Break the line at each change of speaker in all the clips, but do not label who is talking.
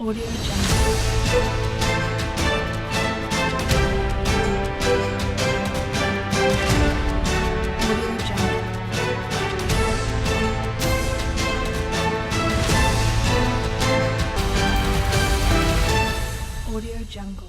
Audio Jungle. Audio Jungle. Audio Jungle.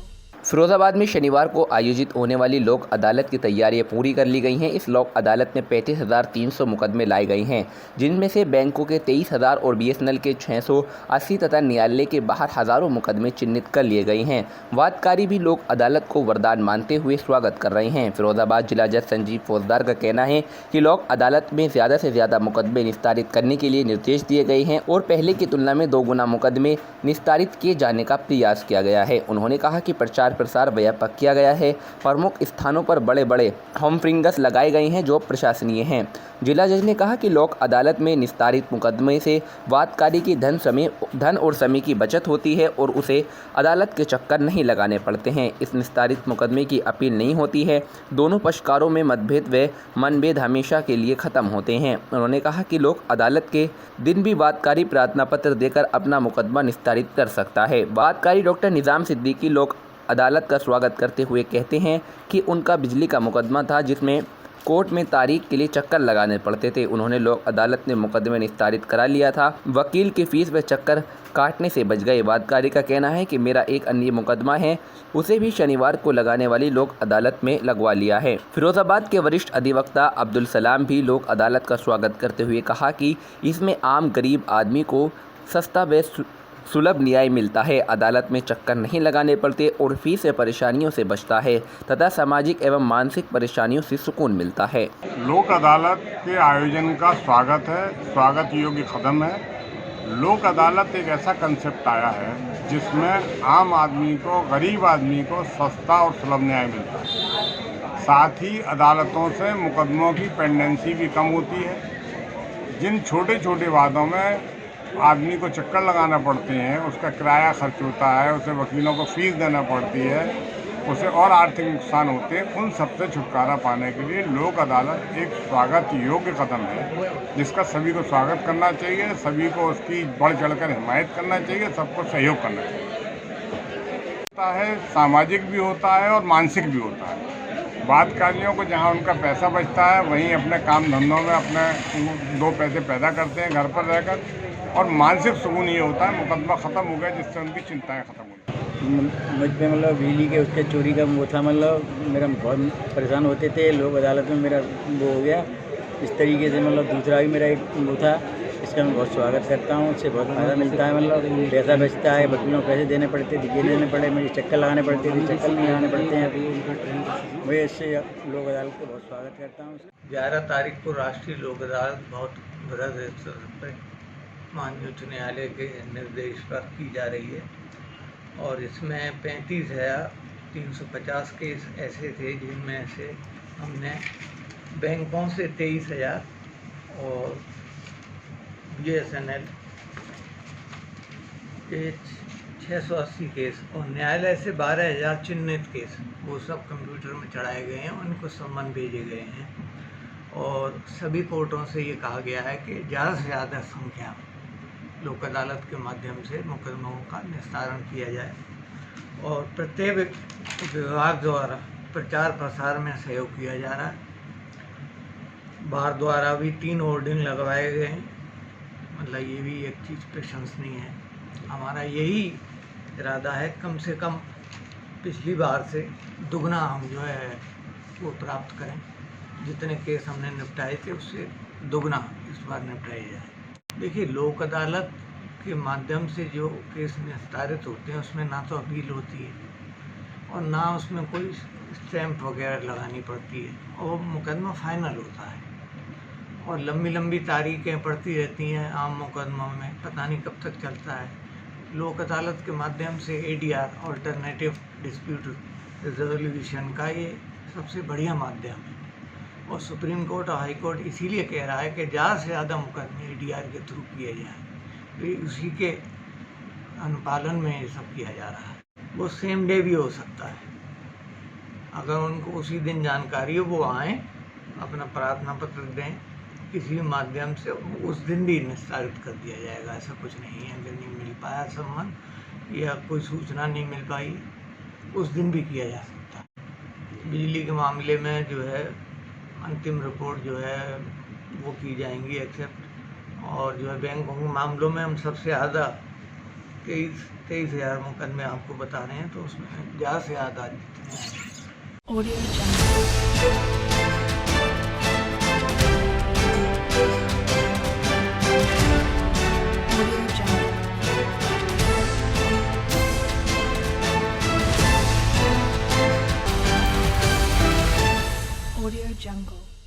Firozabad में शनिवार को आयोजित होने वाली लोक अदालत की तैयारियां पूरी कर ली गई हैं। इस लोक अदालत में 35,300 मुकदमे लाए गए हैं, जिनमें से बैंकों के 23,000 और बीएसएनएल के 680 तथा न्यायालय के बाहर हज़ारों मुकदमे चिन्हित कर लिए गए हैं। वादकारी भी लोक अदालत को वरदान मानते हुए स्वागत कर रहे हैं। फिरोजाबाद जिला जज संजीव फौजदार का कहना है कि लोक अदालत में ज़्यादा से ज़्यादा मुकदमे निस्तारित करने के लिए निर्देश दिए गए हैं और पहले की तुलना में 2 गुना मुकदमे निस्तारित किए जाने का प्रयास किया गया है। उन्होंने कहा कि प्रचार प्रसार व्यापक किया गया है। प्रमुख स्थानों पर बड़े बड़े होर्डिंग्स लगाए गए हैं जो प्रशंसनीय हैं। जिला जज ने कहा कि लोक अदालत में निस्तारित मुकदमे से वादकारी की धन और समय की बचत होती है और उसे अदालत के चक्कर नहीं लगाने पड़ते हैं। इस निस्तारित मुकदमे की अपील नहीं होती है। दोनों पक्षकारों में मतभेद व मनभेद हमेशा के लिए खत्म होते हैं। उन्होंने कहा कि लोक अदालत के दिन भी वादकारी प्रार्थना पत्र देकर अपना मुकदमा निस्तारित कर सकता है। वादकारी डॉक्टर निज़ाम सिद्दीकी लोक अदालत का स्वागत करते हुए कहते हैं कि उनका बिजली का मुकदमा था जिसमें कोर्ट में तारीख के लिए चक्कर लगाने पड़ते थे। उन्होंने लोक अदालत में मुकदमे निस्तारित करा लिया था। वकील की फीस व चक्कर काटने से बच गए। वादकारी का कहना है कि मेरा एक अन्य मुकदमा है, उसे भी शनिवार को लगाने वाली लोक अदालत में लगवा लिया है। फिरोजाबाद के वरिष्ठ अधिवक्ता अब्दुल सलाम भी लोक अदालत का स्वागत करते हुए कहा कि इसमें आम गरीब आदमी को सस्ता व सुलभ न्याय मिलता है। अदालत में चक्कर नहीं लगाने पड़ते और फीस से परेशानियों से बचता है तथा सामाजिक एवं मानसिक परेशानियों से सुकून मिलता है।
लोक अदालत के आयोजन का स्वागत है, स्वागत योग्य कदम है। लोक अदालत एक ऐसा कंसेप्ट आया है जिसमें आम आदमी को, गरीब आदमी को सस्ता और सुलभ न्याय मिलता है। साथ ही अदालतों से मुकदमों की पेंडेंसी भी कम होती है। जिन छोटे छोटे वादों में आदमी को चक्कर लगाना पड़ते हैं, उसका किराया खर्च होता है, उसे वकीलों को फीस देना पड़ती है, उसे और आर्थिक नुकसान होते हैं, उन सबसे छुटकारा पाने के लिए लोक अदालत एक स्वागत योग्य कदम है जिसका सभी को स्वागत करना चाहिए, सभी को उसकी बढ़ चढ़कर हिमायत करना चाहिए, सबको सहयोग करना चाहिए। होता है, सामाजिक भी होता है और मानसिक भी होता है। वादकारियों को जहाँ उनका पैसा बचता है वहीं अपने काम धंधों में अपने 2 पैसे पैदा करते हैं घर पर रहकर, और मानसिक सुकून ये होता है मुकदमा ख़त्म हो गया जिससे उनकी चिंताएं ख़त्म हो गई।
मुझ पे बिजली के उसके चोरी का वो था, मेरा बहुत परेशान होते थे। लोक अदालत में मेरा वो हो गया। इस तरीके से दूसरा भी मेरा एक वो था, इसका मैं बहुत स्वागत करता हूँ। उससे बहुत फ़ायदा मिलता है। पैसा बचता है, वकीलों को पैसे देने पड़ते थे, ये देने पड़े, मुझे चक्कर लगाने पड़ते थे, चक्कर नहीं लगाने पड़ते हैं अभी। मैं इससे लोक अदालत को बहुत स्वागत करता हूँ।
11 तारीख को राष्ट्रीय लोक अदालत बहुत बड़ा माननीय उच्च न्यायालय के निर्देश पर की जा रही है और इसमें 35,350 केस ऐसे थे जिनमें से हमने बैंकों से 23,000 और बीएसएनएल के 680 केस और न्यायालय से 12,000 चिन्हित केस, वो सब कंप्यूटर में चढ़ाए गए हैं, उनको सम्मन भेजे गए हैं। और सभी कोर्टों से ये कहा गया है कि ज़्यादा से ज़्यादा संख्या लोक अदालत के माध्यम से मुकदमों का निस्तारण किया जाए और प्रत्येक विभाग द्वारा प्रचार प्रसार में सहयोग किया जा रहा है। बार द्वारा भी 3 होर्डिंग लगवाए गए हैं, मतलब ये भी एक चीज़ प्रशंसनीय है। हमारा यही इरादा है कम से कम पिछली बार से दुगना हम जो है वो प्राप्त करें। जितने केस हमने निपटाए थे उससे दुगना इस बार निपटाए जाए। देखिए, लोक अदालत के माध्यम से जो केस निस्तारित होते हैं उसमें ना तो अपील होती है और ना उसमें कोई स्टैंप वगैरह लगानी पड़ती है और मुकदमा फाइनल होता है। और लंबी लंबी तारीखें पड़ती रहती हैं आम मुकदमों में, पता नहीं कब तक चलता है। लोक अदालत के माध्यम से ADR अल्टरनेटिव डिस्प्यूट रेजोल्यूशन का ये सबसे बढ़िया माध्यम है और सुप्रीम कोर्ट और हाई कोर्ट इसीलिए कह रहा है कि ज़्यादा से ज़्यादा मुकदमे ADR के थ्रू किए जाएँ। तो उसी के अनुपालन में ये सब किया जा रहा है। वो सेम डे भी हो सकता है, अगर उनको उसी दिन जानकारी हो वो आएँ, अपना प्रार्थना पत्र दें, किसी भी माध्यम से उस दिन भी निस्तारित कर दिया जाएगा। ऐसा कुछ नहीं है, अगर नहीं मिल पाया सम्मान या कोई सूचना नहीं मिल पाई उस दिन भी किया जा सकता है। बिजली के मामले में जो है अंतिम रिपोर्ट जो है वो की जाएंगी एक्सेप्ट, और जो है बैंकों के मामलों में हम सबसे ज़्यादा 23,000 मुकदमे आपको बता रहे हैं, तो उसमें ज़्यादा से ज़्यादा
Audio Jungle.